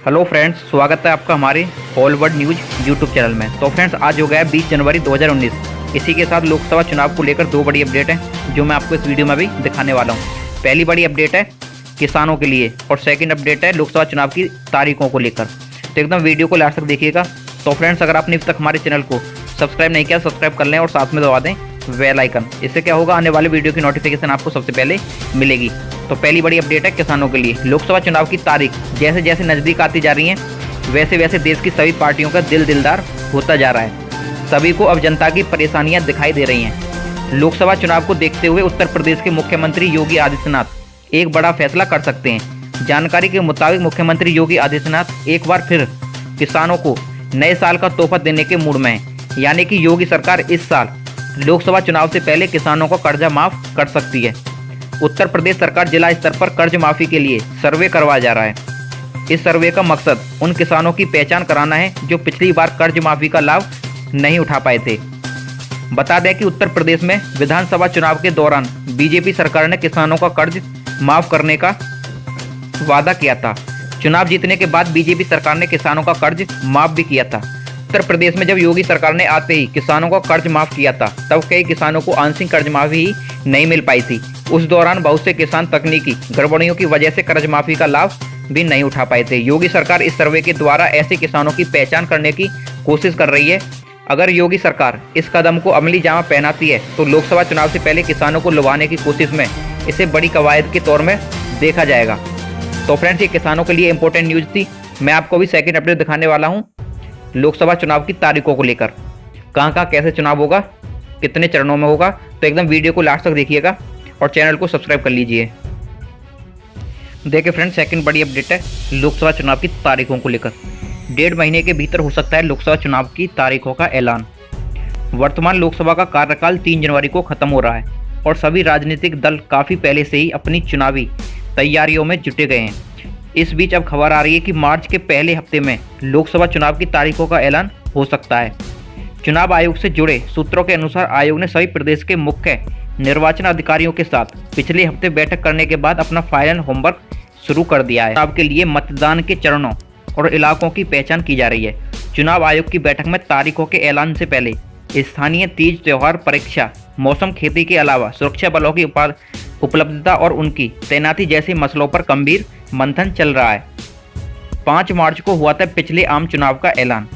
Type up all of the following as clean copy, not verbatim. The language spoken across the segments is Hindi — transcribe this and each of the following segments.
हेलो फ्रेंड्स, स्वागत है आपका हमारे all world news YouTube channel में। तो फ्रेंड्स, आज हो गया है 20 जनवरी 2019। इसी के साथ लोकसभा चुनाव को लेकर दो बड़ी अपडेट हैं जो मैं आपको इस वीडियो में भी दिखाने वाला हूं। पहली बड़ी अपडेट है किसानों के लिए और सेकंड अपडेट है लोकसभा चुनाव की तारीखों को लेकर। तो एकदम वीडियो को लास्ट तक देखिएगा। तो फ्रेंड्स, अगर आपने अभी तक हमारे चैनल को सब्सक्राइब नहीं किया, सब्सक्राइब कर लें और साथ में दबा दें बेल आइकन। इससे क्या होगा, आने वाले वीडियो की नोटिफिकेशन आपको सबसे पहले मिलेगी। तो पहली बड़ी अपडेट है किसानों के लिए। लोकसभा चुनाव की तारीख जैसे जैसे नज़दीक आती जा रही है, वैसे वैसे देश की सभी पार्टियों का दिलदार होता जा रहा है। सभी को अब जनता की परेशानियां दिखाई दे रही हैं। लोकसभा चुनाव को देखते हुए उत्तर प्रदेश के मुख्यमंत्री योगी आदित्यनाथ एक बड़ा फैसला कर सकते हैं। जानकारी के मुताबिक मुख्यमंत्री योगी आदित्यनाथ एक बार फिर किसानों को नए साल का तोहफा देने के मूड में है। यानी कि योगी सरकार इस साल लोकसभा चुनाव से पहले किसानों का कर्जा माफ कर सकती है। उत्तर प्रदेश सरकार जिला स्तर पर कर्ज माफी के लिए सर्वे करवाया जा रहा है। इस सर्वे का मकसद उन किसानों की पहचान कराना है जो पिछली बार कर्ज माफी का लाभ नहीं उठा पाए थे। बता दें कि उत्तर प्रदेश में विधानसभा चुनाव के दौरान बीजेपी सरकार ने किसानों का कर्ज माफ करने का वादा किया था। चुनाव जीतने के बाद बीजेपी सरकार ने किसानों का कर्ज माफ भी किया था। उत्तर प्रदेश में जब योगी सरकार ने आते ही किसानों का कर्ज माफ किया था, तब कई किसानों को आंशिक कर्ज माफी ही नहीं मिल पाई थी। उस दौरान बहुत से किसान तकनीकी गड़बड़ियों की वजह से कर्ज माफी का लाभ भी नहीं उठा पाए थे। योगी सरकार इस सर्वे के द्वारा ऐसे किसानों की पहचान करने की कोशिश कर रही है। अगर योगी सरकार इस कदम को अमली जामा पहनाती है तो लोकसभा चुनाव से पहले किसानों को लुभाने की कोशिश में इसे बड़ी कवायद के तौर में देखा जाएगा। तो फ्रेंड्स, ये किसानों के लिए इंपॉर्टेंट न्यूज़ थी। मैं आपको भी सेकंड अपडेट दिखाने वाला हूँ लोकसभा चुनाव की तारीखों को लेकर। कहाँ कहाँ कैसे चुनाव होगा, कितने चरणों में होगा। तो एकदम वीडियो को लास्ट तक देखिएगा और चैनल को सब्सक्राइब कर लीजिए। देखिए फ्रेंड्स, सेकंड बड़ी अपडेट है लोकसभा चुनाव की तारीखों को लेकर। 1.5 महीने के भीतर हो सकता है लोकसभा चुनाव की तारीखों का ऐलान। वर्तमान लोकसभा का कार्यकाल 3 जनवरी को खत्म हो रहा है और सभी राजनीतिक दल काफ़ी पहले से ही अपनी चुनावी तैयारियों में जुटे गए हैं। इस बीच अब खबर आ रही है कि मार्च के पहले हफ्ते में लोकसभा चुनाव की तारीखों का ऐलान हो सकता है। चुनाव आयोग से जुड़े सूत्रों के अनुसार आयोग ने सभी प्रदेश के मुख्य निर्वाचन अधिकारियों के साथ पिछले हफ्ते बैठक करने के बाद अपना फाइनल होमवर्क शुरू कर दिया है। चुनाव के लिए मतदान के चरणों और इलाकों की पहचान की जा रही है। चुनाव आयोग की बैठक में तारीखों के ऐलान से पहले स्थानीय तीज त्योहार, परीक्षा, मौसम, खेती के अलावा सुरक्षा बलों की उपलब्धता और उनकी तैनाती जैसे मसलों पर गंभीर मंथन चल रहा है। 5 मार्च को हुआ था पिछले आम चुनाव का ऐलान।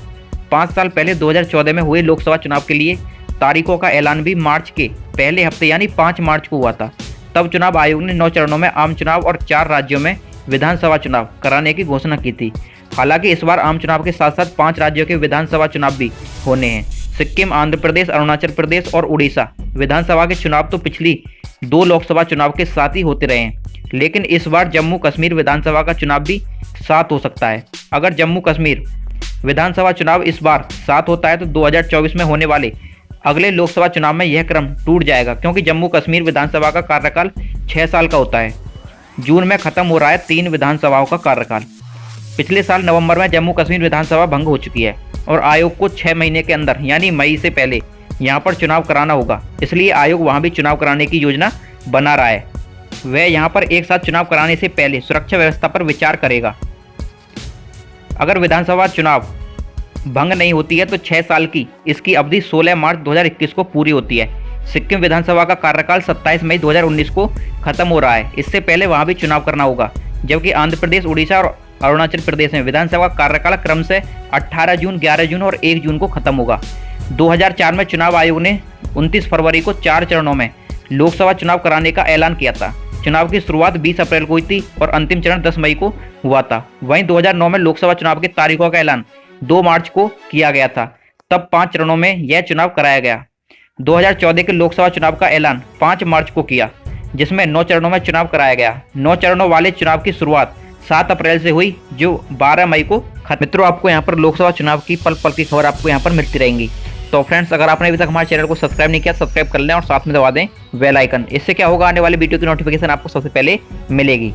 5 साल पहले 2014 में हुए लोकसभा चुनाव के लिए तारीखों का ऐलान भी मार्च के पहले हफ्ते यानी 5 मार्च को हुआ था। तब चुनाव आयोग ने 9 चरणों में आम चुनाव और 4 राज्यों में विधानसभा चुनाव कराने की घोषणा की थी। हालांकि इस बार आम चुनाव के साथ साथ 5 राज्यों के विधानसभा चुनाव भी होने हैं। सिक्किम, आंध्र प्रदेश, अरुणाचल प्रदेश और उड़ीसा विधानसभा के चुनाव तो पिछली 2 लोकसभा चुनाव के साथ ही होते रहे हैं, लेकिन इस बार जम्मू कश्मीर विधानसभा का चुनाव भी साथ हो सकता है। अगर जम्मू कश्मीर विधानसभा चुनाव इस बार साथ होता है तो 2024 में होने वाले अगले लोकसभा चुनाव में यह क्रम टूट जाएगा, क्योंकि जम्मू कश्मीर विधानसभा का कार्यकाल 6 साल का होता है। जून में खत्म हो रहा है 3 विधानसभाओं का कार्यकाल। पिछले साल नवंबर में जम्मू कश्मीर विधानसभा भंग हो चुकी है और आयोग को 6 महीने के अंदर यानी मई से पहले यहाँ पर चुनाव कराना होगा। इसलिए आयोग वहाँ भी चुनाव कराने की योजना बना रहा है। वह यहाँ पर एक साथ चुनाव कराने से पहले सुरक्षा व्यवस्था पर विचार करेगा। अगर विधानसभा चुनाव भंग नहीं होती है तो 6 साल की इसकी अवधि 16 मार्च 2021 को पूरी होती है। सिक्किम विधानसभा का कार्यकाल 27 मई 2019 को खत्म हो रहा है। इससे पहले वहाँ भी चुनाव करना होगा। जबकि आंध्र प्रदेश, उड़ीसा और अरुणाचल प्रदेश में विधानसभा कार्यकाल क्रम से 18 जून, 11 जून और 1 जून को खत्म होगा। 2004 में चुनाव आयोग ने 29 फरवरी को 4 चरणों में लोकसभा चुनाव कराने का ऐलान किया था। चुनाव की शुरुआत 20 अप्रैल को हुई थी और अंतिम चरण 10 मई को हुआ था। वहीं 2009 में लोकसभा चुनाव की तारीखों का ऐलान 2 मार्च को किया गया था। तब 5 चरणों में यह चुनाव कराया गया। 2014 के लोकसभा चुनाव का ऐलान 5 मार्च को किया, जिसमें 9 चरणों में चुनाव कराया गया। 9 चरणों वाले चुनाव की शुरुआत 7 अप्रैल से हुई, जो 12 मई को खत्म। मित्रों, आपको यहाँ पर लोकसभा चुनाव की पल पल की खबर आपको यहाँ पर मिलती रहेंगी। तो फ्रेंड्स, अगर आपने अभी तक हमारे चैनल को सब्सक्राइब नहीं किया, सब्सक्राइब कर लें और साथ में दबा दें बेल आइकन। इससे क्या होगा, आने वाले वीडियो की नोटिफिकेशन आपको सबसे पहले मिलेगी।